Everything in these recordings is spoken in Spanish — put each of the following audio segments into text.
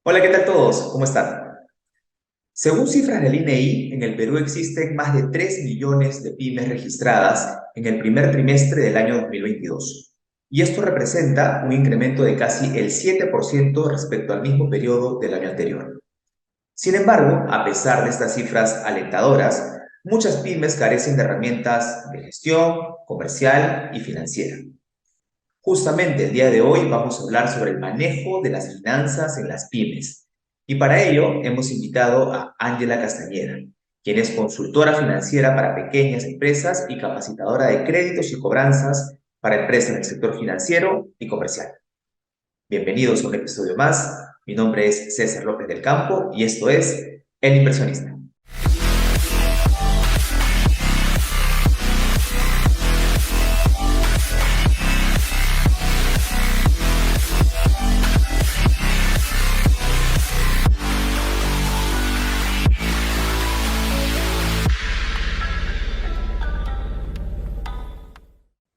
Hola, ¿qué tal todos? ¿Cómo están? Según cifras del INEI, en el Perú existen más de 3 millones de pymes registradas en el primer trimestre del año 2022. Y esto representa un incremento de casi el 7% respecto al mismo periodo del año anterior. Sin embargo, a pesar de estas cifras alentadoras, muchas pymes carecen de herramientas de gestión, comercial y financiera. Justamente el día de hoy vamos a hablar sobre el manejo de las finanzas en las pymes. Y para ello hemos invitado a Ángela Castañeda, quien es consultora financiera para pequeñas empresas y capacitadora de créditos y cobranzas para empresas del sector financiero y comercial. Bienvenidos a un episodio más. Mi nombre es César López del Campo y esto es El Inversionista.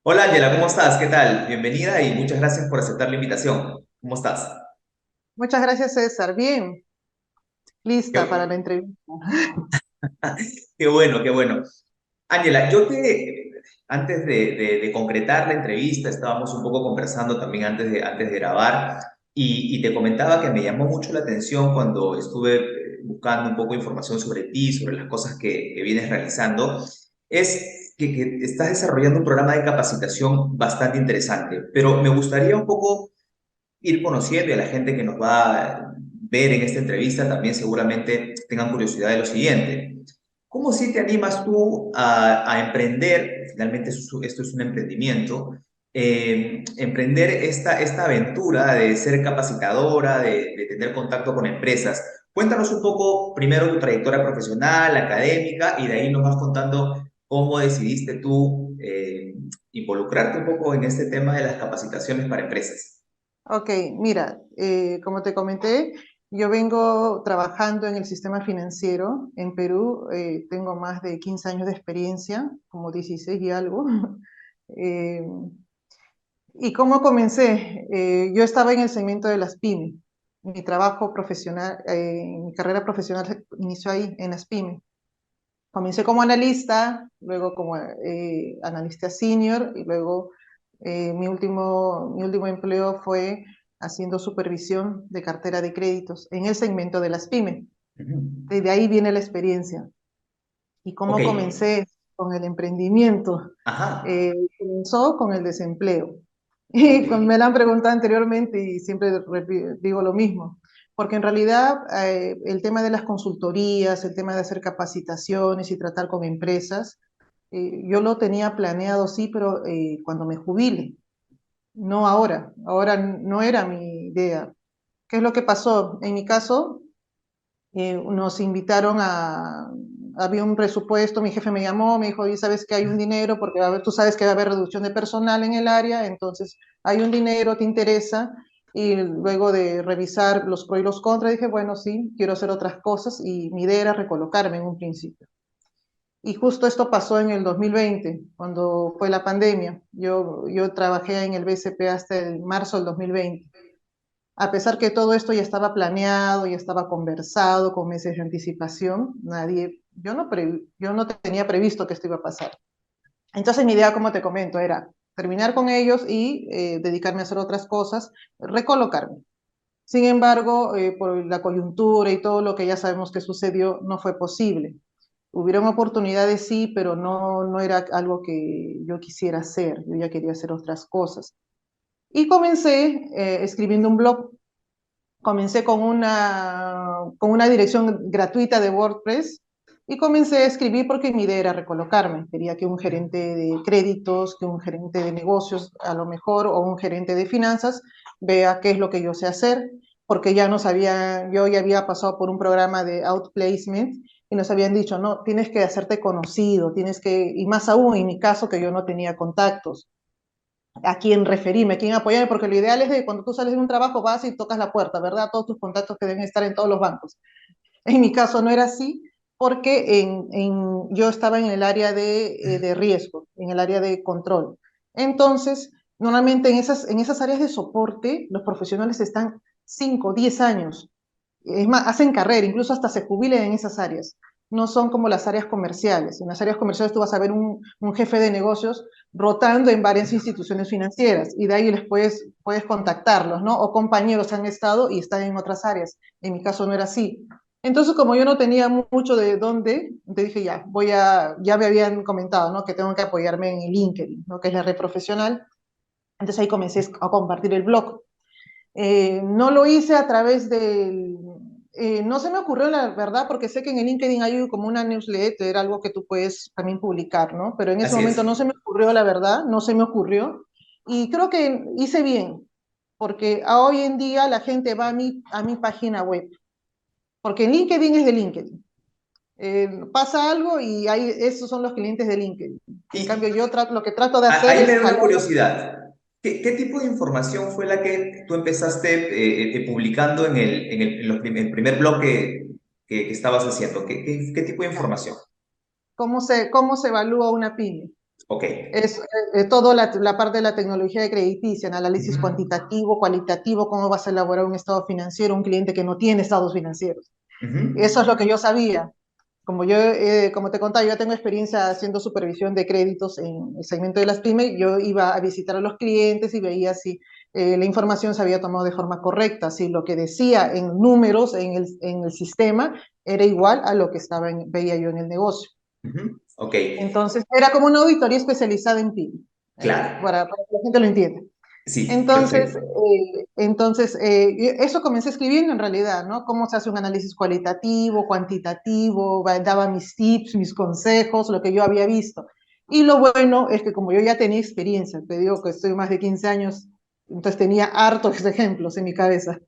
Hola Ángela, ¿cómo estás? ¿Qué tal? Bienvenida y muchas gracias por aceptar la invitación. ¿Cómo estás? Muchas gracias, César. Bien, lista para Qué, la entrevista. qué bueno, qué bueno. Ángela, antes de concretar la entrevista, estábamos un poco conversando también antes de grabar y te comentaba que me llamó mucho la atención cuando estuve buscando un poco de información sobre ti, sobre las cosas que vienes realizando, es que estás desarrollando un programa de capacitación bastante interesante, pero me gustaría un poco ir conociendo y a la gente que nos va a ver en esta entrevista también seguramente tengan curiosidad de lo siguiente. ¿Cómo si te animas tú a emprender? Finalmente esto es un emprendimiento. Emprender esta aventura de ser capacitadora, de tener contacto con empresas. Cuéntanos un poco primero tu trayectoria profesional, académica, y de ahí nos vas contando cómo decidiste tú involucrarte un poco en este tema de las capacitaciones para empresas. Ok, mira, como te comenté, yo vengo trabajando en el sistema financiero en Perú. Tengo más de 15 años de experiencia, como 16 y algo. Eh, ¿Y cómo comencé? Yo estaba en el segmento de las pymes. Mi trabajo profesional, mi carrera profesional inició ahí, en las pymes. Comencé como analista, luego como analista senior y luego mi último empleo fue haciendo supervisión de cartera de créditos en el segmento de las pymes. Ujú. Desde ahí viene la experiencia. ¿Y Ok, cómo comencé con el emprendimiento? ajá, Comenzó con el desempleo. ok. Y me la han preguntado anteriormente y siempre digo lo mismo, porque en realidad el tema de las consultorías, el tema de hacer capacitaciones y tratar con empresas, yo lo tenía planeado, sí, pero cuando me jubile, no ahora. Ahora no era mi idea. ¿Qué es lo que pasó? En mi caso, nos invitaron había un presupuesto, mi jefe me llamó, me dijo, oye, ¿sabes que hay un dinero? Porque tú sabes que va a haber reducción de personal en el área, entonces hay un dinero, ¿te interesa? Y luego de revisar los pros y los contras, dije, bueno, sí, quiero hacer otras cosas y mi idea era recolocarme en un principio. Y justo esto pasó en el 2020, cuando fue la pandemia. Yo trabajé en el BCP hasta el marzo del 2020. A pesar que todo esto ya estaba planeado, ya estaba conversado con meses de anticipación, yo no tenía previsto que esto iba a pasar. Entonces mi idea, como te comento, era terminar con ellos y dedicarme a hacer otras cosas, recolocarme. Sin embargo, por la coyuntura y todo lo que ya sabemos que sucedió, no fue posible. Hubieron oportunidades, sí, pero no era algo que yo quisiera hacer. Yo ya quería hacer otras cosas. Y comencé escribiendo un blog. Comencé con una dirección gratuita de WordPress y comencé a escribir porque mi idea era recolocarme. Quería que un gerente de créditos, que un gerente de negocios a lo mejor, o un gerente de finanzas, vea qué es lo que yo sé hacer, porque ya nos había, yo ya había pasado por un programa de outplacement y nos habían dicho, no, tienes que hacerte conocido, y más aún en mi caso que yo no tenía contactos a quién referirme, a quién apoyarme, porque lo ideal es de cuando tú sales de un trabajo, vas y tocas la puerta, ¿verdad? Todos tus contactos que deben estar en todos los bancos. En mi caso no era así, porque yo estaba en el área de riesgo, en el área de control. Entonces, normalmente en esas áreas de soporte, los profesionales están 5, 10 años. Es más, hacen carrera, incluso hasta se jubilan en esas áreas. No son como las áreas comerciales. En las áreas comerciales tú vas a ver un jefe de negocios rotando en varias instituciones financieras y de ahí les puedes contactarlos, ¿no? O compañeros que han estado y están en otras áreas. En mi caso no era así. Entonces, como yo no tenía mucho de dónde, te dije ya, ya me habían comentado, ¿no? Que tengo que apoyarme en el LinkedIn, ¿no? Que es la red profesional. Entonces ahí comencé a compartir el blog. No lo hice a través del... no se me ocurrió la verdad, porque sé que en el LinkedIn hay como una newsletter, algo que tú puedes también publicar, ¿no? Pero en ese Así momento no es. se me ocurrió la verdad, no se me ocurrió. Y creo que hice bien, porque hoy en día la gente va a mi página web, porque en LinkedIn es de LinkedIn. Pasa algo y esos son los clientes de LinkedIn. En cambio, Y lo que trato de hacer ahí me es da una jalar. curiosidad. ¿Qué tipo de información fue la que tú empezaste publicando en el primer blog que estabas haciendo? ¿Qué tipo de información? Cómo se evalúa una pyme. Ok. Es toda la parte de la tecnología de crediticia, en análisis Ujú, cuantitativo, cualitativo, cómo vas a elaborar un estado financiero, un cliente que no tiene estados financieros. ujú, Eso es lo que yo sabía. Como te contaba, yo tengo experiencia haciendo supervisión de créditos en el segmento de las pymes. Yo iba a visitar a los clientes y veía si la información se había tomado de forma correcta, si lo que decía en números en el sistema era igual a lo que veía yo en el negocio. ujú. Ok, Entonces, era como una auditoría especializada en PIB, claro. para que la gente lo entienda. Sí, Entonces, perfecto. eso comencé escribiendo en realidad, ¿no? Cómo se hace un análisis cualitativo, cuantitativo, daba mis tips, mis consejos, lo que yo había visto. Y lo bueno es que como yo ya tenía experiencia, te digo que estoy más de 15 años, entonces tenía hartos ejemplos en mi cabeza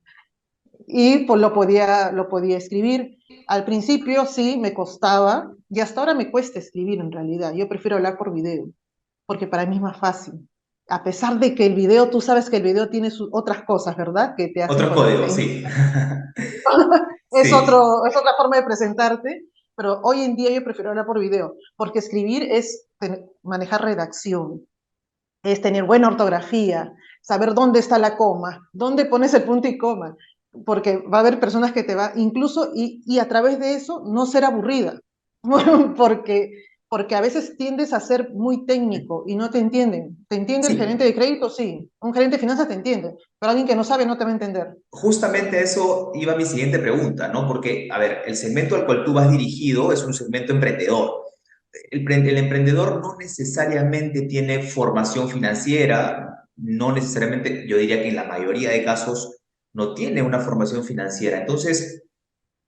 y pues lo podía escribir. Al principio sí me costaba y hasta ahora me cuesta escribir en realidad. Yo prefiero hablar por video porque para mí es más fácil. A pesar de que el video, tú sabes que el video tiene otras cosas, ¿verdad? Que te hacen Otros ponerte códigos, en... sí. Sí. Es otra forma de presentarte, pero hoy en día yo prefiero hablar por video, porque escribir es manejar redacción, es tener buena ortografía, saber dónde está la coma, dónde pones el punto y coma, porque va a haber personas que te va, incluso, y a través de eso no ser aburrida, porque, porque a veces tiendes a ser muy técnico y no te entienden. ¿Te entiende el gerente Sí, de crédito? Sí. Un gerente de finanzas te entiende, pero alguien que no sabe no te va a entender. justamente eso iba mi siguiente pregunta, ¿no? Porque, a ver, el segmento al cual tú vas dirigido es un segmento emprendedor. El emprendedor no necesariamente tiene formación financiera, no necesariamente, yo diría que en la mayoría de casos no tiene una formación financiera. Entonces,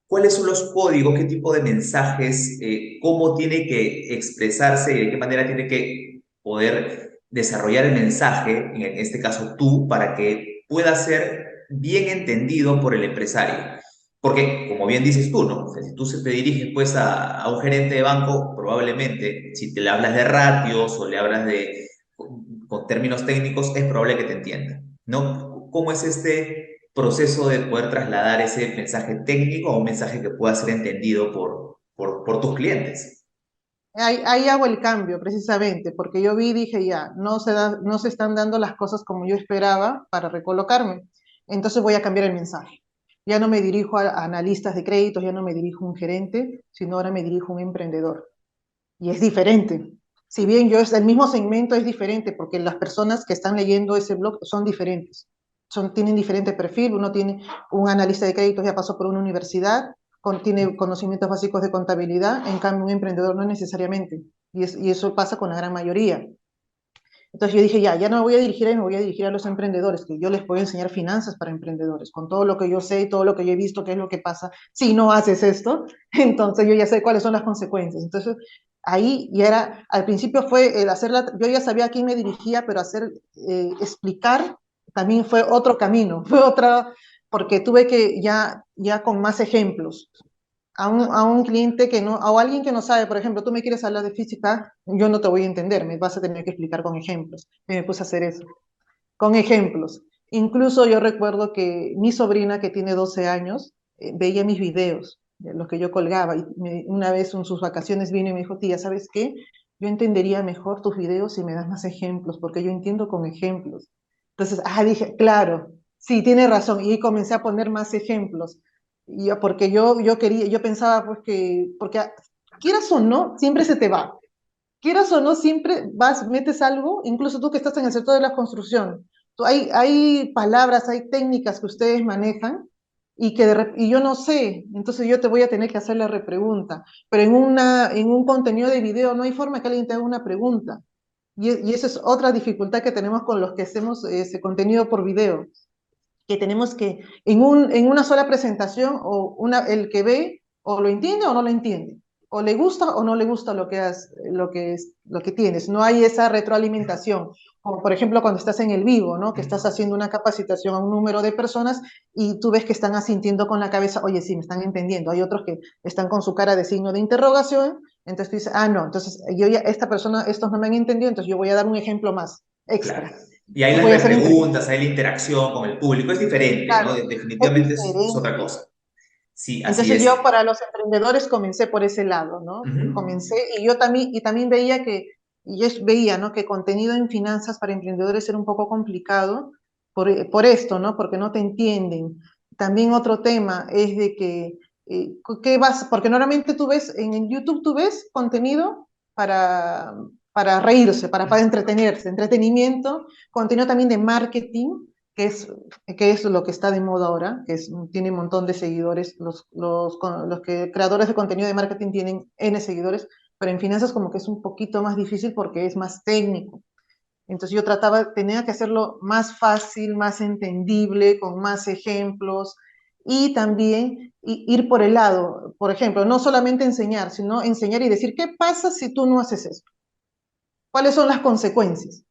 ¿cuáles son los códigos? ¿Qué tipo de mensajes? ¿Cómo tiene que expresarse y de qué manera tiene que poder desarrollar el mensaje, en este caso tú, para que pueda ser bien entendido por el empresario? Porque, como bien dices tú, ¿no? O sea, si tú te diriges pues a un gerente de banco, probablemente, si te le hablas de ratios o le hablas con términos técnicos, es probable que te entienda, ¿no? ¿Cómo es este proceso de poder trasladar ese mensaje técnico a un mensaje que pueda ser entendido por tus clientes? Ahí hago el cambio precisamente, porque yo vi y dije ya, no se están dando las cosas como yo esperaba para recolocarme. Entonces voy a cambiar el mensaje. Ya no me dirijo a analistas de créditos, ya no me dirijo a un gerente, sino ahora me dirijo a un emprendedor. Y es diferente. Si bien el mismo segmento es diferente, porque las personas que están leyendo ese blog son diferentes. Tienen diferente perfil. Uno tiene un analista de créditos, ya pasó por una universidad, tiene conocimientos básicos de contabilidad, en cambio un emprendedor no necesariamente. Y eso pasa con la gran mayoría. Entonces yo dije, ya no me voy a dirigir a mí, me voy a dirigir a los emprendedores, que yo les voy a enseñar finanzas para emprendedores, con todo lo que yo sé y todo lo que yo he visto, qué es lo que pasa si no haces esto, entonces yo ya sé cuáles son las consecuencias. Entonces ahí ya era, al principio fue el yo ya sabía a quién me dirigía, pero explicar también fue otro camino, fue otra, porque tuve que ya con más ejemplos, a un cliente que no, o alguien que no sabe, por ejemplo, tú me quieres hablar de física, yo no te voy a entender, me vas a tener que explicar con ejemplos. Y me puse a hacer eso, con ejemplos. Incluso yo recuerdo que mi sobrina, que tiene 12 años, veía mis videos, los que yo colgaba, y una vez en sus vacaciones vino y me dijo, tía, ¿sabes qué? Yo entendería mejor tus videos si me das más ejemplos, porque yo entiendo con ejemplos. Entonces, dije, claro, sí, tiene razón, y comencé a poner más ejemplos. porque yo pensaba pues que, porque quieras o no, siempre se te va. Quieras o no, siempre vas, metes algo, incluso tú que estás en el sector de la construcción. Hay palabras, hay técnicas que ustedes manejan y yo no sé, entonces yo te voy a tener que hacer la repregunta. Pero en un contenido de video no hay forma que alguien te haga una pregunta. Y esa es otra dificultad que tenemos con los que hacemos ese contenido por video, que tenemos que en una sola presentación el que ve o lo entiende o no lo entiende, o le gusta o no le gusta lo que tienes. No hay esa retroalimentación. Como por ejemplo cuando estás en el vivo, ¿no? Que estás haciendo una capacitación a un número de personas y tú ves que están asintiendo con la cabeza, oye, sí, me están entendiendo. Hay otros que están con su cara de signo de interrogación, entonces tú dices, ah, no, entonces esta persona, estos no me han entendido, entonces yo voy a dar un ejemplo más Claro. extra. Y hay Y las voy a hacer preguntas, hay la interacción con el público, es diferente, ¿no? claro, es Definitivamente es otra diferente. cosa. Sí, así Entonces es. yo para los emprendedores comencé por ese lado, ¿no? Ujú. Comencé y también veía veía, ¿no? Que contenido en finanzas para emprendedores era un poco complicado por esto, ¿no? Porque no te entienden. También otro tema es de que, ¿qué vas? Porque normalmente tú ves, en el YouTube tú ves contenido para reírse, para entretenerse, entretenimiento, contenido también de marketing, que es que es lo que está de moda ahora, tiene un montón de seguidores, creadores de contenido de marketing tienen N seguidores, pero en finanzas como que es un poquito más difícil porque es más técnico. Entonces yo tenía que hacerlo más fácil, más entendible, con más ejemplos y también ir por el lado, por ejemplo, no solamente enseñar, sino enseñar y decir, ¿qué pasa si tú no haces esto? ¿Cuáles son las consecuencias?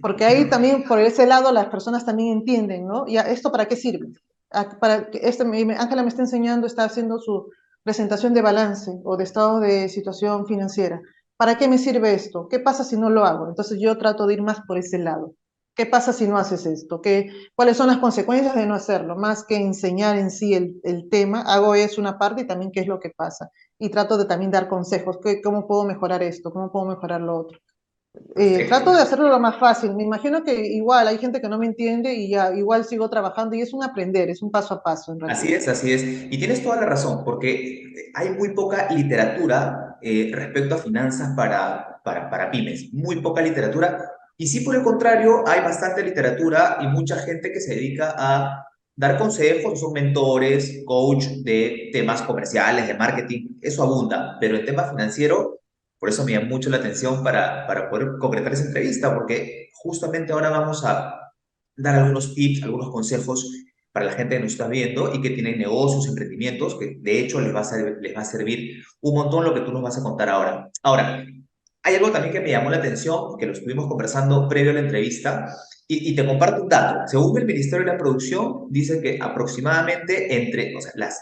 Porque ahí también, por ese lado, las personas también entienden, ¿no? ¿Y esto para qué sirve? Ángela me está enseñando, está haciendo su presentación de balance o de estado de situación financiera. ¿Para qué me sirve esto? ¿Qué pasa si no lo hago? Entonces yo trato de ir más por ese lado. ¿Qué pasa si no haces esto? ¿Cuáles son las consecuencias de no hacerlo? Más que enseñar en sí el tema, hago es una parte y también qué es lo que pasa. Y trato de también dar consejos, cómo puedo mejorar esto, cómo puedo mejorar lo otro. Trato de Perfecto. hacerlo lo más fácil. Me imagino que igual hay gente que no me entiende y ya igual sigo trabajando y es un aprender, es un paso a paso en Así realidad. es, así es. Y tienes toda la razón, porque hay muy poca literatura respecto a finanzas para pymes, muy poca literatura. Y sí, por el contrario, hay bastante literatura y mucha gente que se dedica a dar consejos, son mentores, coach de temas comerciales, de marketing, eso abunda, pero en temas financieros, por eso me llama mucho la atención para poder concretar esa entrevista, porque justamente ahora vamos a dar algunos tips, algunos consejos para la gente que nos está viendo y que tiene negocios, emprendimientos, que de hecho les va a servir un montón lo que tú nos vas a contar ahora. Ahora, hay algo también que me llamó la atención, que lo estuvimos conversando previo a la entrevista, y te comparto un dato. Según el Ministerio de la Producción, dice que aproximadamente o sea, las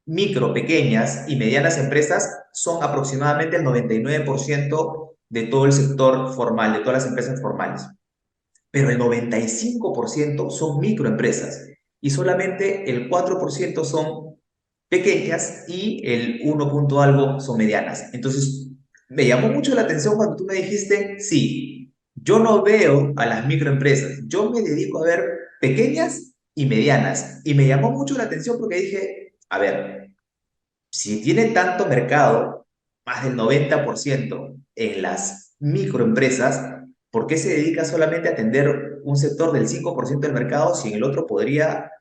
micro, pequeñas y medianas empresas son aproximadamente el 99% de todo el sector formal, de todas las empresas formales, pero el 95% son microempresas y solamente el 4% son pequeñas y el 1 punto algo son medianas. Entonces, me llamó mucho la atención cuando tú me dijiste, sí, yo no veo a las microempresas, yo me dedico a ver pequeñas y medianas. Y me llamó mucho la atención porque dije, a ver, si tiene tanto mercado, más del 90% en las microempresas, ¿por qué se dedica solamente a atender un sector del 5% del mercado si en el otro podría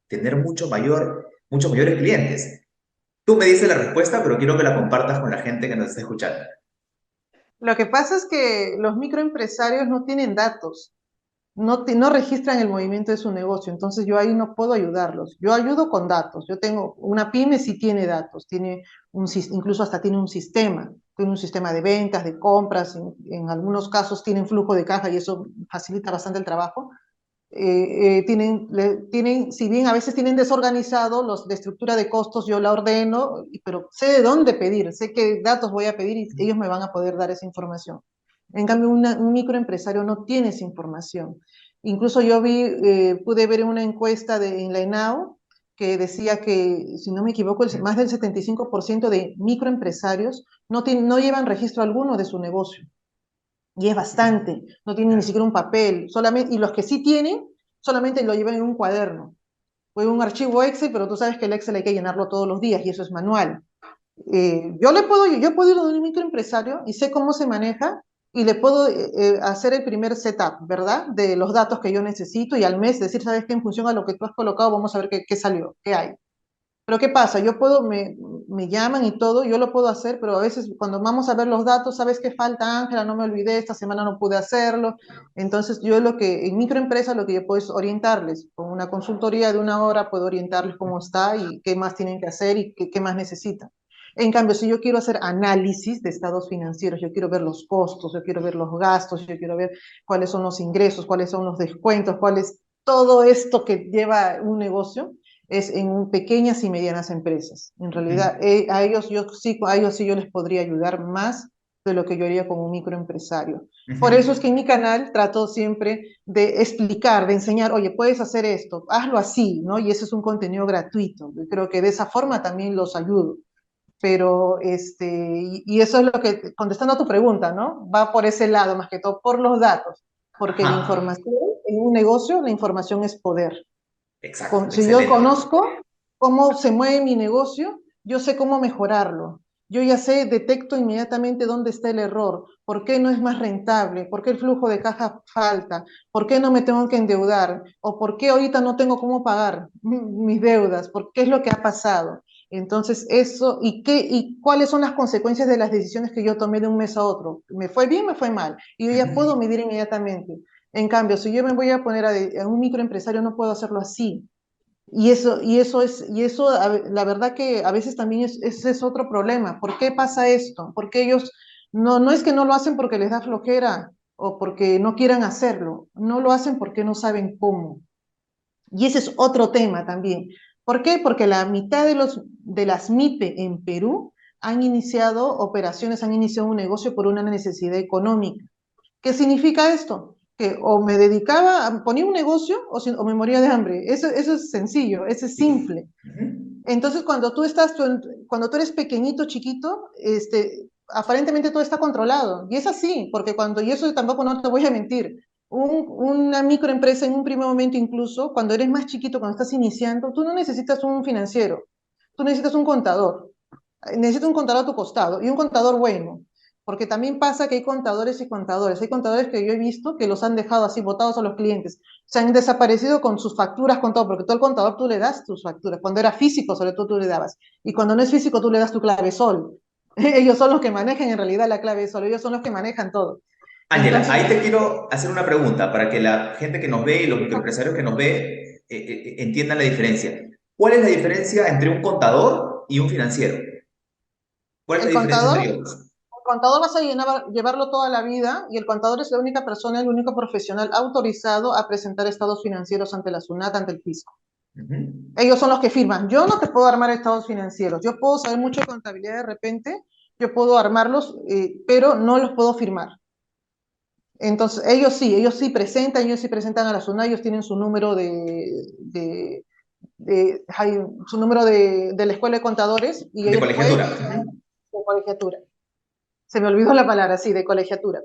tener muchos mayores clientes? Tú me dices la respuesta, pero quiero que la compartas con la gente que nos está escuchando. Lo que pasa es que los microempresarios no tienen datos, no registran el movimiento de su negocio, entonces yo ahí no puedo ayudarlos. Yo ayudo con datos. Yo tengo una pyme sí tiene datos, incluso hasta tiene un sistema de ventas, de compras, en algunos casos tienen flujo de caja y eso facilita bastante el trabajo. Si bien a veces tienen desorganizado la estructura de costos, yo la ordeno, pero sé de dónde pedir, sé qué datos voy a pedir y ellos me van a poder dar esa información. En cambio, un microempresario no tiene esa información. Incluso pude ver una encuesta en la ENAO que decía que, si no me equivoco, más del 75% de microempresarios no llevan registro alguno de su negocio. Y es bastante, no tienen ni Claro. siquiera un papel, solamente, y los que sí tienen, solamente lo llevan en un cuaderno. fue un archivo Excel, pero tú sabes que el Excel hay que llenarlo todos los días y eso es manual. Yo puedo ir a un microempresario y sé cómo se maneja y le puedo hacer el primer setup, ¿verdad? De los datos que yo necesito y al mes decir, ¿sabes qué? En función a lo que tú has colocado, vamos a ver qué salió, qué hay. Pero ¿qué pasa? Me llaman y todo, yo lo puedo hacer, pero a veces cuando vamos a ver los datos, ¿sabes qué falta, Ángela? No me olvidé, esta semana no pude hacerlo. Entonces, en microempresa lo que yo puedo es orientarles. Con una consultoría de 1 hora puedo orientarles cómo está y qué más tienen que hacer y qué más necesitan. En cambio, si yo quiero hacer análisis de estados financieros, yo quiero ver los costos, yo quiero ver los gastos, yo quiero ver cuáles son los ingresos, cuáles son los descuentos, cuál es todo esto que lleva un negocio, es en pequeñas y medianas empresas. En realidad, Ujú, a ellos sí yo les podría ayudar más de lo que yo haría con un microempresario. Por eso es ujú. que en mi canal trato siempre de explicar, de enseñar, oye, puedes hacer esto, hazlo así, ¿no? Y ese es un contenido gratuito. Yo creo que de esa forma también los ayudo. Pero, y eso es lo que, contestando a tu pregunta, ¿no? Va por ese lado, más que todo por los datos, porque la Ajá, información en un negocio, la información es poder. exacto, Si yo excelente. conozco cómo se mueve mi negocio, yo sé cómo mejorarlo. Yo ya sé, detecto inmediatamente dónde está el error, por qué no es más rentable, por qué el flujo de caja falta, por qué no me tengo que endeudar, o por qué ahorita no tengo cómo pagar mis deudas, por qué es lo que ha pasado. Entonces, eso, y cuáles son las consecuencias de las decisiones que yo tomé de un mes a otro. ¿Me fue bien, me fue mal? Y yo ya puedo Ujú. medir inmediatamente. En cambio, si yo me voy a poner a un microempresario, no puedo hacerlo así. La verdad que a veces también ese es otro problema. ¿Por qué pasa esto? Porque ellos no es que no lo hacen porque les da flojera o porque no quieran hacerlo, no lo hacen porque no saben cómo. Y ese es otro tema también. ¿Por qué? Porque la mitad de las MIPE en Perú han iniciado operaciones, han iniciado un negocio por una necesidad económica. ¿Qué significa esto? Que o me dedicaba, ponía un negocio o me moría de hambre. Eso es sencillo, eso es Sí. simple. Ujú. Entonces, cuando tú eres pequeñito, chiquito, aparentemente todo está controlado. Y es así, porque y eso tampoco no te voy a mentir, una microempresa en un primer momento incluso, cuando eres más chiquito, cuando estás iniciando, tú no necesitas un financiero, tú necesitas un contador. Necesitas un contador a tu costado y un contador bueno. Porque también pasa que hay contadores y contadores. Hay contadores que yo he visto que los han dejado así botados a los clientes. Se han desaparecido con sus facturas, con todo, porque tú al contador tú le das tus facturas. Cuando era físico, sobre todo tú le dabas. Y cuando no es físico, tú le das tu clave sol. Ellos son los que manejan en realidad la clave sol. Ellos son los que manejan todo. Ángela, Entonces, ahí te quiero hacer una pregunta para que la gente que nos ve y los microempresarios que nos ve entiendan la diferencia. ¿Cuál es la diferencia entre un contador y un financiero? ¿Cuál es la el diferencia contador, entre el ellos? contador vas a llevarlo toda la vida y el contador es la única persona, el único profesional autorizado a presentar estados financieros ante la SUNAT, ante el fisco. Ujú, Ellos son los que firman. Yo no te puedo armar estados financieros. Yo puedo saber mucho de contabilidad de repente, yo puedo armarlos, pero no los puedo firmar. Entonces, ellos sí presentan a la SUNAT, ellos tienen su número su número de la escuela de contadores y de ellos pueden, colegiatura. Ujú. de colegiatura. Se me olvidó la palabra, sí, de colegiatura.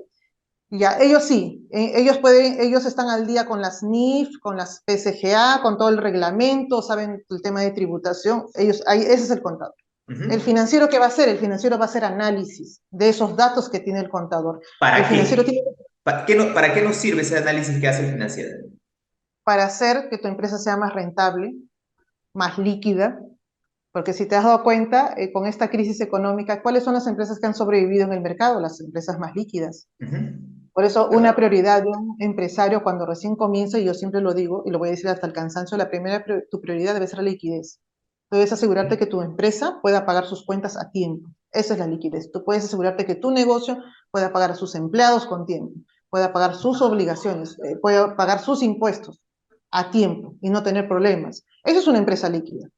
Ya, ellos sí, ellos están al día con las NIF, con las PCGA, con todo el reglamento, saben el tema de tributación, ese es el contador. El Ujú. financiero, ¿qué va a hacer? El financiero va a hacer análisis de esos datos que tiene el contador. El ¿Para financiero tiene qué? ¿Para qué nos sirve ese análisis que hace el financiero? para hacer que tu empresa sea más rentable, más líquida, porque si te has dado cuenta, con esta crisis económica, ¿cuáles son las empresas que han sobrevivido en el mercado? Las empresas más líquidas. Ujú. Por eso, una ¿Verdad? prioridad de un empresario cuando recién comienza, y yo siempre lo digo, y lo voy a decir hasta el cansancio, tu prioridad debe ser la liquidez. Tú debes asegurarte que tu empresa pueda pagar sus cuentas a tiempo. Esa es la liquidez. Tú puedes asegurarte que tu negocio pueda pagar a sus empleados con tiempo, pueda pagar sus obligaciones, pueda pagar sus impuestos a tiempo y no tener problemas. Eso es una empresa líquida.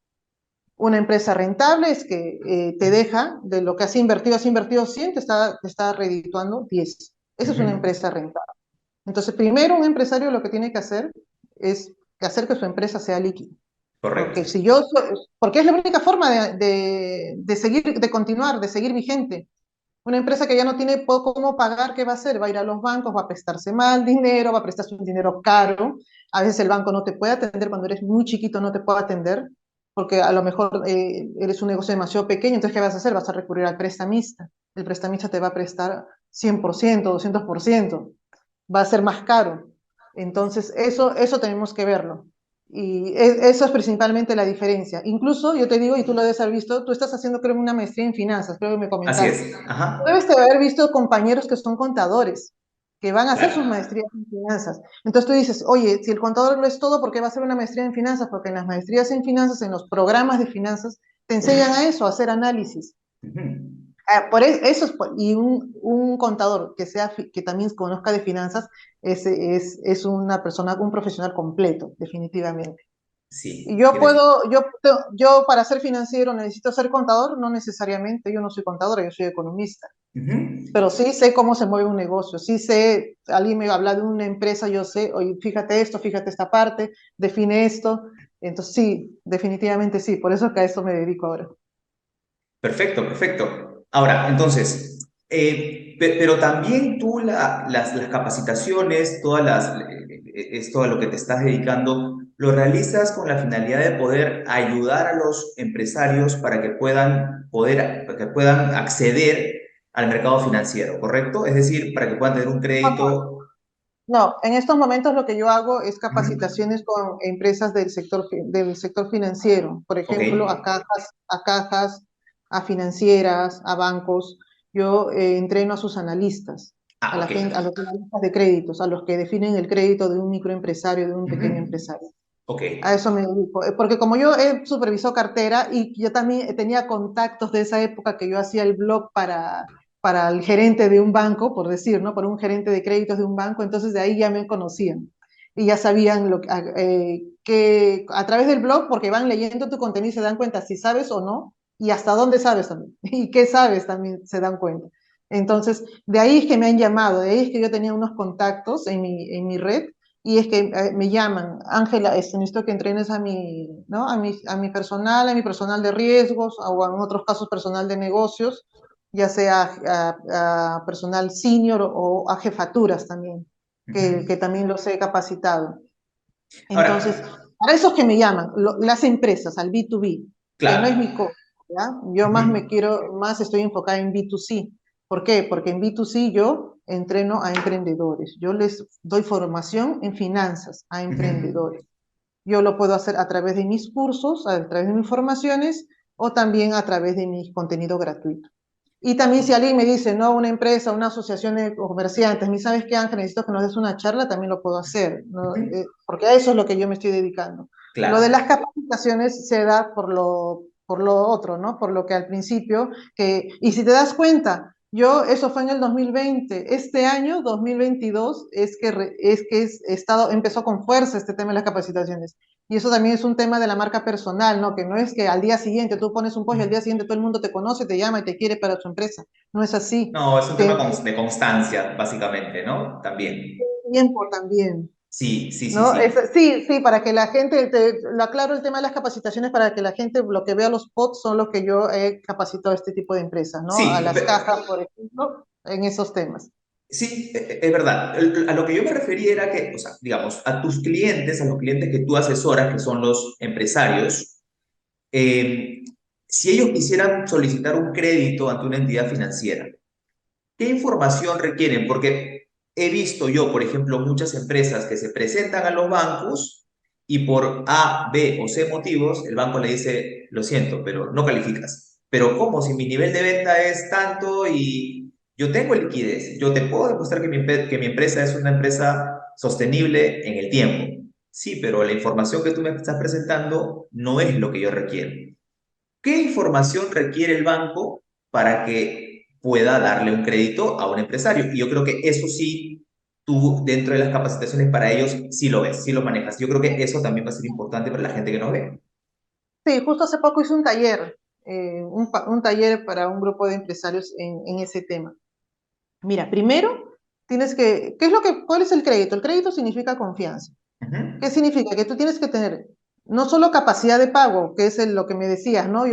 Una empresa rentable es que te deja de lo que has invertido 100, te está redituando 10. Esa es una Ujú. empresa rentable. Entonces, primero un empresario lo que tiene que hacer es hacer que su empresa sea líquida. Correcto. Porque es la única forma de seguir, de continuar, de seguir vigente. Una empresa que ya no tiene cómo pagar, ¿qué va a hacer? Va a ir a los bancos, va a prestarse mal dinero, va a prestarse un dinero caro. A veces el banco no te puede atender, cuando eres muy chiquito no te puede atender, porque a lo mejor eres un negocio demasiado pequeño, entonces ¿qué vas a hacer? Vas a recurrir al prestamista. El prestamista te va a prestar 100%, 200%, va a ser más caro. Entonces, eso tenemos que verlo. Y eso es principalmente la diferencia. Incluso, yo te digo, y tú lo debes haber visto, tú estás haciendo, creo, una maestría en finanzas, creo que me Así comentaste. es. Ajá. Debes de haber visto compañeros que son contadores, que van a hacer sus Claro. maestrías en finanzas. Entonces tú dices, oye, si el contador lo es todo, ¿por qué va a hacer una maestría en finanzas? Porque en las maestrías en finanzas, en los programas de finanzas, te enseñan a eso, a hacer análisis. Ujú. Eso es, y un contador que, que también conozca de finanzas es una persona, un profesional completo, definitivamente. Y Sí, yo tienes. puedo, yo para ser financiero necesito ser contador, no necesariamente, yo no soy contadora, yo soy economista, Ujú. pero sí sé cómo se mueve un negocio, sí sé, alguien me habla de una empresa, yo sé, oye, fíjate esto, fíjate esta parte, define esto, entonces sí, definitivamente sí, por eso es que a eso me dedico ahora. Perfecto, perfecto. Ahora, entonces, pero también tú las capacitaciones, es todo a lo que te estás dedicando, lo realizas con la finalidad de poder ayudar a los empresarios para que puedan acceder al mercado financiero, ¿correcto? Es decir, para que puedan tener un crédito. No, en estos momentos lo que yo hago es Ujú. capacitaciones con empresas del sector financiero, por Ok. ejemplo, a financieras, a bancos. Yo entreno a sus analistas, a Ah, la ok. gente, a los analistas de créditos, a los que definen el crédito de un microempresario, de un Ujú. pequeño empresario. Ok. A eso me dedico. Porque como yo he supervisado cartera y yo también tenía contactos de esa época que yo hacía el blog para el gerente de un banco, por decir, ¿no? Por un gerente de créditos de un banco, entonces de ahí ya me conocían y ya sabían que a través del blog, porque van leyendo tu contenido y se dan cuenta si sabes o no y hasta dónde sabes también y qué sabes también se dan cuenta. Entonces, de ahí es que me han llamado, de ahí es que yo tenía unos contactos en mi red y es que me llaman, Ángela, necesito que entrenes a mi, ¿no? A mi personal de riesgos, o en otros casos personal de negocios, ya sea a personal senior o a jefaturas también, que Ujú. también los he capacitado. Entonces, Ahora, para eso es que me llaman, las empresas, al B2B, que no es mi claro. core, ¿ya? Yo Ujú. más estoy enfocada en B2C. ¿Por qué? Porque en B2C yo entreno a emprendedores, yo les doy formación en finanzas a Ujú. emprendedores. Yo lo puedo hacer a través de mis cursos, a través de mis formaciones o también a través de mi contenido gratuito. Y también si alguien me dice, no, una empresa, una asociación de comerciantes, ¿me sabes qué, Ángel? Necesito que nos des una charla, también lo puedo hacer, ¿no? Ujú. Porque a eso es lo que yo me estoy dedicando. Lo de las Claro. capacitaciones se da por lo otro, ¿no? Por lo que al principio, y si te das cuenta, eso fue en el 2020, este año, 2022, empezó con fuerza este tema de las capacitaciones. Y eso también es un tema de la marca personal, ¿no? Que no es que al día siguiente tú pones un post y al día siguiente todo el mundo te conoce, te llama y te quiere para su empresa. No es así. No, es un tema Te de constancia, básicamente, ¿no? También. tiempo también, Sí, sí, sí, ¿no? sí. Sí, sí, para que la gente, lo aclaro el tema de las capacitaciones, para que la gente, lo que vea los pods son los que yo he capacitado a este tipo de empresas, ¿no? A Sí, las cajas, por ejemplo, en esos temas. sí, es verdad. A lo que yo me refería era que, o sea, digamos, a tus clientes, a los clientes que tú asesoras, que son los empresarios, eh, si ellos quisieran solicitar un crédito ante una entidad financiera, ¿qué información requieren? Porque he visto yo, por ejemplo, muchas empresas que se presentan a los bancos y por A, B o C motivos, el banco le dice, lo siento, pero no calificas. Pero ¿cómo? Si mi nivel de venta es tanto y yo tengo liquidez, yo te puedo demostrar que que mi empresa es una empresa sostenible en el tiempo. Sí, pero la información que tú me estás presentando no es lo que yo requiero. ¿Qué información requiere el banco para que pueda darle un crédito a un empresario? Y yo creo que eso sí, tú dentro de las capacitaciones para ellos sí lo ves, sí lo manejas. Yo creo que eso también va a ser importante para la gente que nos ve. Sí, justo hace poco hice un taller, un taller para un grupo de empresarios en ese tema. Mira, primero ¿qué es cuál es el crédito? El crédito significa confianza. ¿Qué Ujú. significa? Que tú tienes que tener no solo capacidad de pago, que es lo que me decías, ¿no?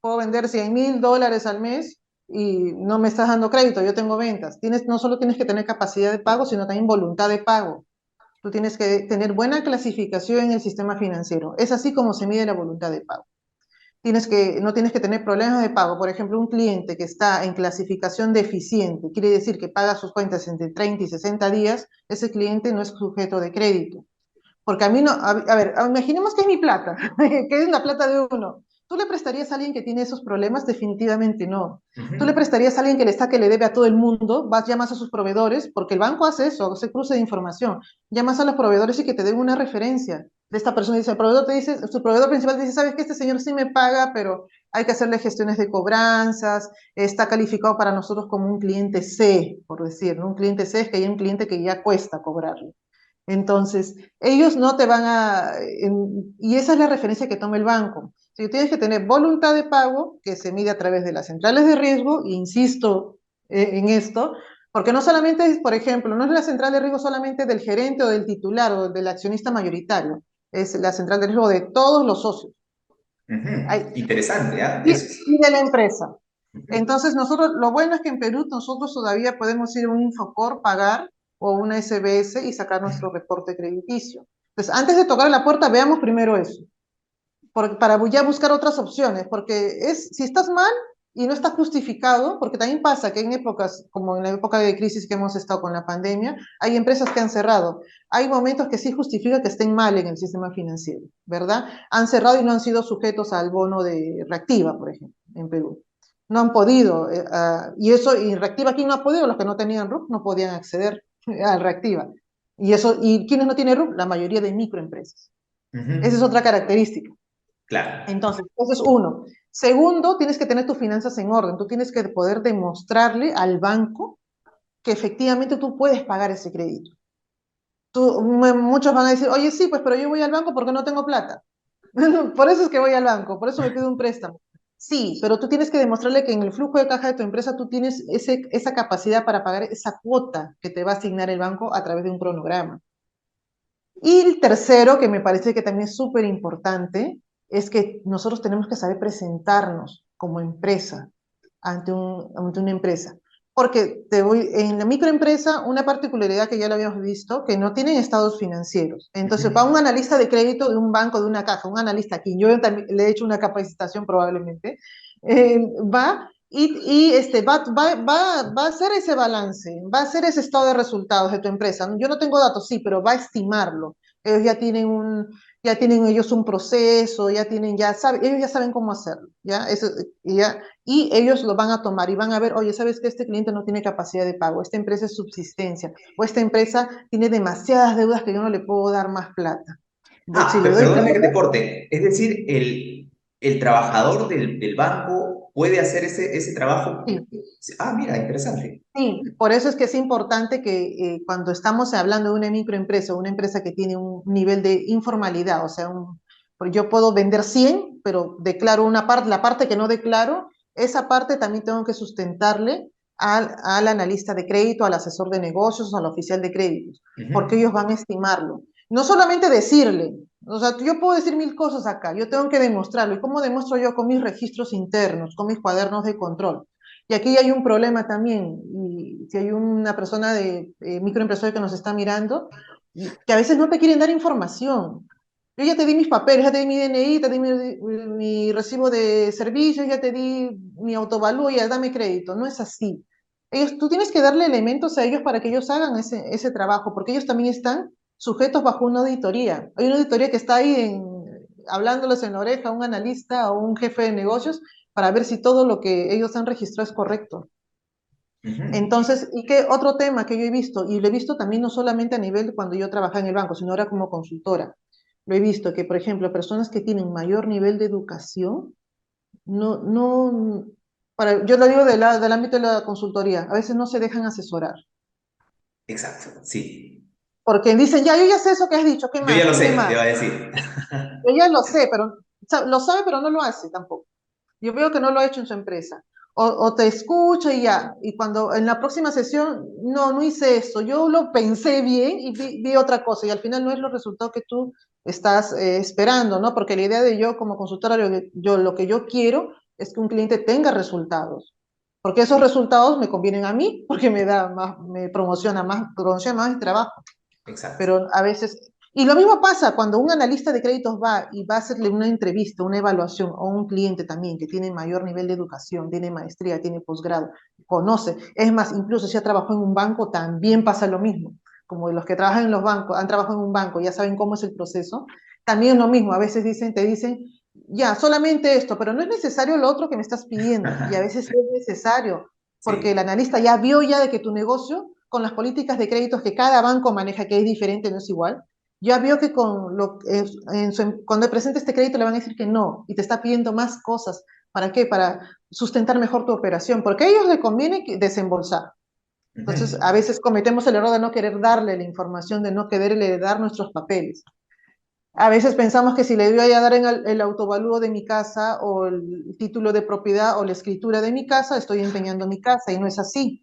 Puedo vender $100,000 al mes y no me estás dando crédito, yo tengo ventas. No solo tienes que tener capacidad de pago, sino también voluntad de pago. Tú tienes que tener buena clasificación en el sistema financiero. Es así como se mide la voluntad de pago. No tienes que tener problemas de pago. Por ejemplo, un cliente que está en clasificación deficiente, quiere decir que paga sus cuentas entre 30 y 60 días, ese cliente no es sujeto de crédito. Porque a mí no, a ver, imaginemos que es mi plata, que es la plata de uno. ¿Tú le prestarías a alguien que tiene esos problemas? Definitivamente no. ¿Tú le Ujú. prestarías a alguien que le debe a todo el mundo? Vas, llamas a sus proveedores, porque el banco hace eso, hace cruce de información. Llamas a los proveedores y que te den una referencia de esta persona. Dice, el proveedor te dice, su proveedor principal te dice, sabes que este señor sí me paga, pero hay que hacerle gestiones de cobranzas, está calificado para nosotros como un cliente C, por decir, ¿no? Un cliente C es que hay un cliente que ya cuesta cobrarlo. Entonces, ellos no te van y esa es la referencia que toma el banco. Si tienes que tener voluntad de pago, que se mide a través de las centrales de riesgo, e insisto en esto, porque no solamente es, por ejemplo, no es la central de riesgo solamente del gerente o del titular o del accionista mayoritario, es la central de riesgo de todos los socios. Ujú. Hay, Interesante, ¿ah? y de la empresa. Ujú. Entonces, lo bueno es que en Perú nosotros todavía podemos ir a un Infocor, pagar, o una SBS y sacar nuestro reporte crediticio. Entonces, antes de tocar la puerta, veamos primero eso, para ya buscar otras opciones, porque si estás mal y no está justificado, porque también pasa que en épocas, como en la época de crisis que hemos estado con la pandemia, hay empresas que han cerrado. Hay momentos que sí justifica que estén mal en el sistema financiero, ¿verdad? Han cerrado y no han sido sujetos al bono de reactiva, por ejemplo, en Perú. No han podido, y reactiva aquí no ha podido, los que no tenían RUC no podían acceder a reactiva. ¿Y quiénes no tienen RUC? La mayoría de microempresas. Esa es Ujú. otra característica. Claro. Entonces, eso es uno. Segundo, tienes que tener tus finanzas en orden. Tú tienes que poder demostrarle al banco que efectivamente tú puedes pagar ese crédito. Muchos van a decir, oye, sí, pues, pero yo voy al banco porque no tengo plata. Por eso es que voy al banco, por eso me pido un préstamo. Sí, pero tú tienes que demostrarle que en el flujo de caja de tu empresa tú tienes esa capacidad para pagar esa cuota que te va a asignar el banco a través de un cronograma. Y el tercero, que me parece que también es súper importante, es que nosotros tenemos que saber presentarnos como empresa ante una empresa. Porque en la microempresa, una particularidad que ya lo habíamos visto, que no tienen estados financieros. Entonces, va un Ujú. analista de crédito de un banco, de una caja, un analista aquí, yo también le he hecho una capacitación probablemente, va va a hacer ese balance, va a hacer ese estado de resultados de tu empresa. Yo no tengo datos, sí, pero va a estimarlo. Ellos ya tienen ellos un proceso, ellos ya saben cómo hacerlo, ¿ya? Y ellos lo van a tomar y van a ver, oye, ¿sabes que este cliente no tiene capacidad de pago? Esta empresa es subsistencia, o esta empresa tiene demasiadas deudas que yo no le puedo dar más plata. Si le doy Perdóname que plata, te corte. Es decir, el trabajador del banco puede hacer ese trabajo. sí. Mira, interesante. Sí, por eso es que es importante que cuando estamos hablando de una microempresa o una empresa que tiene un nivel de informalidad, o sea, pues yo puedo vender 100, pero declaro una parte, la parte que no declaro, esa parte también tengo que sustentarle al analista de crédito, al asesor de negocios, al oficial de créditos, porque Ujú. ellos van a estimarlo. No solamente decirle, o sea, yo puedo decir mil cosas acá, yo tengo que demostrarlo. ¿Y cómo demuestro yo? Con mis registros internos, con mis cuadernos de control. Y aquí hay un problema también, y si hay una persona de microempresario que nos está mirando, que a veces no te quieren dar información. Yo ya te di mis papeles, ya te di mi DNI, te di mi recibo de servicios, ya te di mi autovalúo, ya dame crédito. No es así. Tú tienes que darle elementos a ellos para que ellos hagan ese trabajo, porque ellos también están sujetos bajo una auditoría. Hay una auditoría que está ahí hablándoles en la oreja a un analista o un jefe de negocios para ver si todo lo que ellos han registrado es correcto. Ujú. Entonces, ¿y qué otro tema que yo he visto? Y lo he visto también no solamente a nivel de cuando yo trabajaba en el banco, sino ahora como consultora. Lo he visto que, por ejemplo, personas que tienen mayor nivel de educación, no, yo lo digo del ámbito de la consultoría, a veces no se dejan asesorar. Exacto, sí. Porque dicen, ya, yo ya sé eso que has dicho, ¿qué Yo ya más? lo Dime sé, te iba más. a decir. Yo ya lo sé, pero lo sabe, pero no lo hace tampoco. Yo veo que no lo ha hecho en su empresa. O te escucho y ya. Y cuando en la próxima sesión, no hice esto. Yo lo pensé bien y vi otra cosa. Y al final no es los resultados que tú estás esperando, ¿no? Porque la idea de yo como consultora, lo que yo quiero es que un cliente tenga resultados. porque esos resultados me convienen a mí, porque me da más, promociona más mi trabajo. Exacto. Pero a veces, y lo mismo pasa cuando un analista de créditos va y va a hacerle una entrevista, una evaluación a un cliente también que tiene mayor nivel de educación, tiene maestría, tiene posgrado, conoce, es más, incluso si ha trabajado en un banco, también pasa lo mismo. Como los que trabajan en los bancos, han trabajado en un banco, ya saben cómo es el proceso, también es lo mismo, a veces te dicen, ya, solamente esto, pero no es necesario lo otro que me estás pidiendo, y a veces es necesario, porque el Sí. analista ya vio ya de que tu negocio, con las políticas de créditos que cada banco maneja, que es diferente, no es igual, ya vio que cuando presente este crédito le van a decir que no, y te está pidiendo más cosas. ¿Para qué? Para sustentar mejor tu operación, porque a ellos les conviene desembolsar. Entonces, a Ujú. veces cometemos el error de no querer darle la información, de no quererle dar nuestros papeles. A veces pensamos que si le voy a dar el autovalúo de mi casa o el título de propiedad o la escritura de mi casa, estoy empeñando mi casa y no es así.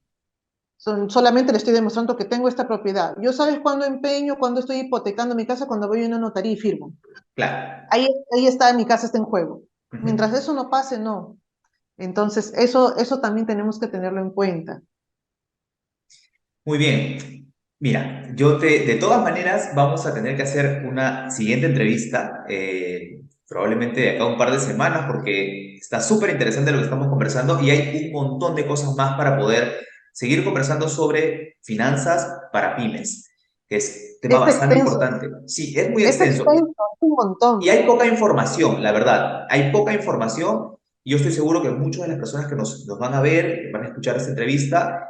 Solamente le estoy demostrando que tengo esta propiedad. Yo sabes cuándo empeño, cuándo estoy hipotecando mi casa, cuando voy a una notaría y firmo. Claro. Ahí está, mi casa está en juego. Mientras Ujú. eso no pase, no. Entonces, eso también tenemos que tenerlo en cuenta. Muy bien. Mira, de todas maneras, vamos a tener que hacer una siguiente entrevista, probablemente de acá a un par de semanas, porque está súper interesante lo que estamos conversando y hay un montón de cosas más para poder seguir conversando sobre finanzas para pymes, que es un tema Es bastante extenso, importante. Sí, es muy es extenso extenso, es un y montón. hay poca información, la verdad. Hay poca información y yo estoy seguro que muchas de las personas que nos van a ver, que van a escuchar esta entrevista,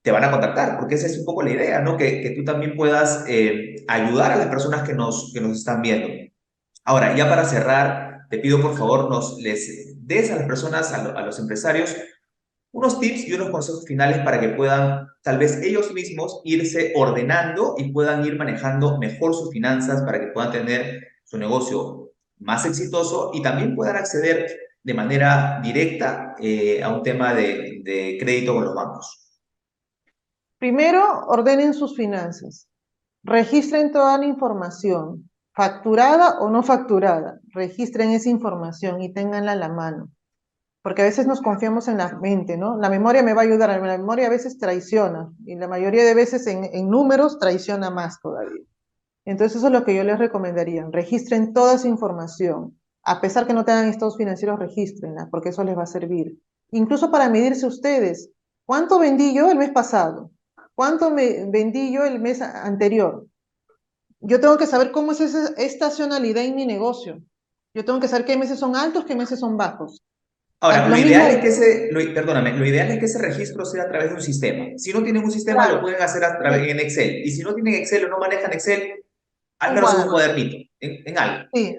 te van a contactar, porque esa es un poco la idea, ¿no? Que tú también puedas ayudar a las personas que nos están viendo. Ahora, ya para cerrar, te pido por favor les des a las personas, a los empresarios, unos tips y unos consejos finales para que puedan, tal vez ellos mismos, irse ordenando y puedan ir manejando mejor sus finanzas para que puedan tener su negocio más exitoso y también puedan acceder de manera directa a un tema de crédito con los bancos. Primero, ordenen sus finanzas. Registren toda la información, facturada o no facturada. Registren esa información y ténganla a la mano. Porque a veces nos confiamos en la mente, ¿no? La memoria me va a ayudar, la memoria a veces traiciona y la mayoría de veces en números traiciona más todavía. Entonces eso es lo que yo les recomendaría, registren toda esa información, a pesar que no tengan estados financieros, regístrenla, porque eso les va a servir. Incluso para medirse ustedes, ¿cuánto vendí yo el mes pasado? ¿Cuánto vendí yo el mes anterior? Yo tengo que saber cómo es esa estacionalidad en mi negocio. Yo tengo que saber qué meses son altos, qué meses son bajos. Ahora, Lo mismo, perdóname, lo ideal es que ese registro sea a través de un sistema. Si no tienen un sistema, lo claro, pueden hacer a través sí, en Excel. Y si no tienen Excel o no manejan Excel, al un menos en un cuaderno, cuadernito, en algo. sí,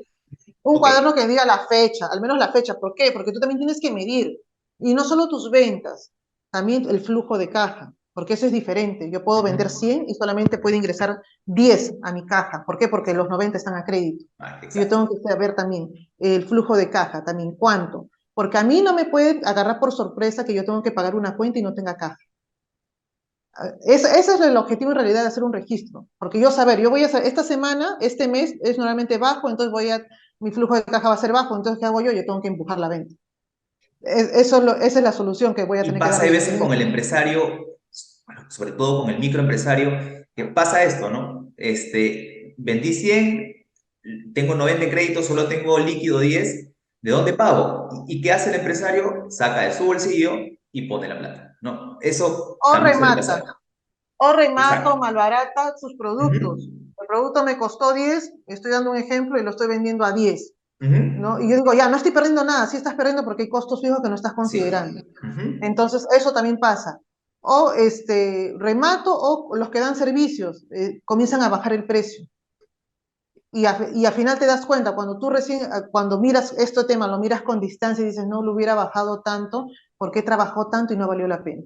un Ok. cuaderno que diga la fecha, al menos la fecha. ¿Por qué? Porque tú también tienes que medir. Y no solo tus ventas, también el flujo de caja, porque eso es diferente. Yo puedo vender Ujú. 100 y solamente puede ingresar 10 a mi caja. ¿Por qué? Porque los 90 están a crédito. Ah, Yo exacto. tengo que saber también el flujo de caja, también cuánto. Porque a mí no me puede agarrar por sorpresa que yo tengo que pagar una cuenta y no tenga caja. Ese es el objetivo en realidad de hacer un registro, porque yo saber, yo voy a hacer, esta semana, este mes es normalmente bajo, entonces mi flujo de caja va a ser bajo, entonces ¿qué hago yo? Yo tengo que empujar la venta. Esa es la solución que voy a Y tener que pasa a darle yo. veces con el empresario, bueno, sobre todo con el microempresario, que pasa esto, ¿no? Vendí 100, tengo 90 en crédito, solo tengo líquido 10. ¿De dónde pago? ¿Y qué hace el empresario? Saca de su bolsillo y pone la plata, ¿no? Eso O también suele remata, pasar. o remata o Exacto. malbarata sus Ujú, productos. El producto me costó 10, estoy dando un ejemplo y lo estoy vendiendo a 10, ujú. ¿no? Y yo digo, ya, no estoy perdiendo nada, sí estás perdiendo porque hay costos fijos que no estás Sí. considerando. Ujú. Entonces, eso también pasa. O remato o los que dan servicios comienzan a bajar el precio. Y al final te das cuenta, cuando tú recién, cuando miras este tema, lo miras con distancia y dices, no lo hubiera bajado tanto, ¿por qué trabajó tanto y no valió la pena?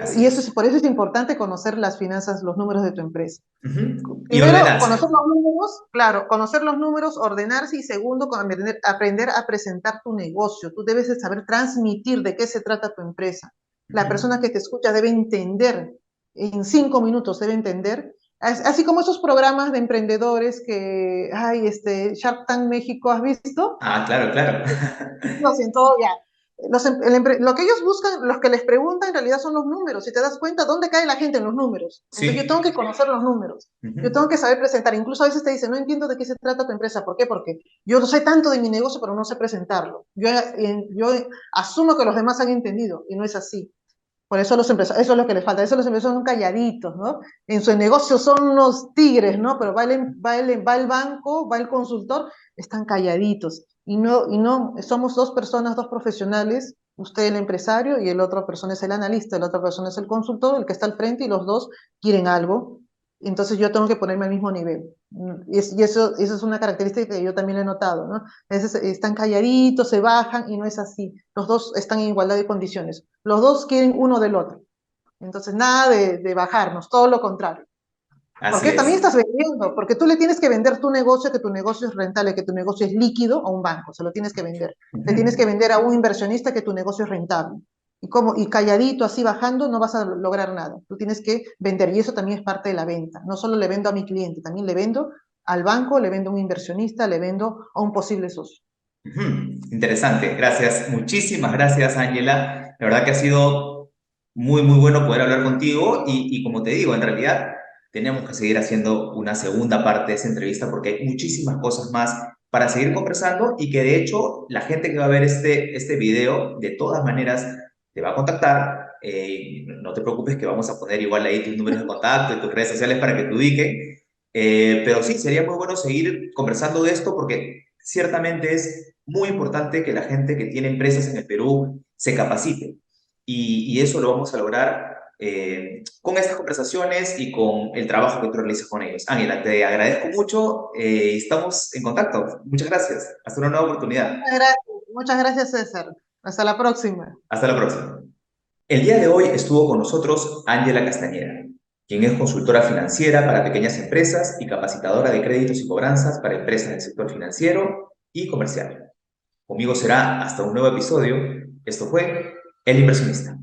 Así es. Por eso es importante conocer las finanzas, los números de tu empresa. Ujú. Y Primero, ordenarse. conocer los números, claro, conocer los números, ordenarse y segundo, aprender a presentar tu negocio. Tú debes de saber transmitir de qué se trata tu empresa. La Ujú. persona que te escucha debe entender, en 5 minutos debe entender, así como esos programas de emprendedores que, Shark Tank México, ¿has visto? Ah, claro, claro. Lo siento, ya. lo que ellos buscan, los que les preguntan en realidad son los números. Si te das cuenta, ¿dónde cae la gente en los números? Entonces yo Sí. tengo que conocer los números. Yo tengo Ujú. que saber presentar. Incluso a veces te dicen, no entiendo de qué se trata tu empresa. ¿Por qué? Porque yo no sé tanto de mi negocio, pero no sé presentarlo. Yo asumo que los demás han entendido y no es así. Por eso los empresarios, eso es lo que les falta. Eso los empresarios son calladitos, ¿no? En su negocio son unos tigres, ¿no? Pero va el banco, va el consultor, están calladitos. Y no, somos dos personas, dos profesionales, usted el empresario y el otro persona es el analista, la otra persona es el consultor, el que está al frente y los dos quieren algo. Entonces yo tengo que ponerme al mismo nivel. Y eso es una característica que yo también he notado, ¿no? A veces están calladitos, se bajan y no es así. Los dos están en igualdad de condiciones. Los dos quieren uno del otro. Entonces, nada de bajarnos, todo lo contrario. Así Porque también es. estás vendiendo, porque tú le tienes que vender tu negocio, que tu negocio es rentable, que tu negocio es líquido a un banco, se lo tienes que vender. Le tienes Ujú. que vender a un inversionista que tu negocio es rentable. Y calladito, así bajando, no vas a lograr nada. Tú tienes que vender, y eso también es parte de la venta. No solo le vendo a mi cliente, también le vendo al banco, le vendo a un inversionista, le vendo a un posible socio. Ujú. Interesante, gracias. Muchísimas gracias, Ángela. La verdad que ha sido muy, muy bueno poder hablar contigo y como te digo, en realidad tenemos que seguir haciendo una segunda parte de esa entrevista porque hay muchísimas cosas más para seguir conversando y que de hecho la gente que va a ver este video de todas maneras te va a contactar. No te preocupes que vamos a poner igual ahí tus números de contacto y tus redes sociales para que te ubiquen. Pero sí, sería muy bueno seguir conversando de esto porque ciertamente es muy importante que la gente que tiene empresas en el Perú se capacite. Y eso lo vamos a lograr con estas conversaciones y con el trabajo que tú realizas con ellos. Ángela, te agradezco mucho y estamos en contacto. Muchas gracias. Hasta una nueva oportunidad. Muchas gracias, César. Hasta la próxima. Hasta la próxima. El día de hoy estuvo con nosotros Ángela Castañeda, quien es consultora financiera para pequeñas empresas y capacitadora de créditos y cobranzas para empresas del sector financiero y comercial. Conmigo será hasta un nuevo episodio. Esto fue El Inversionista.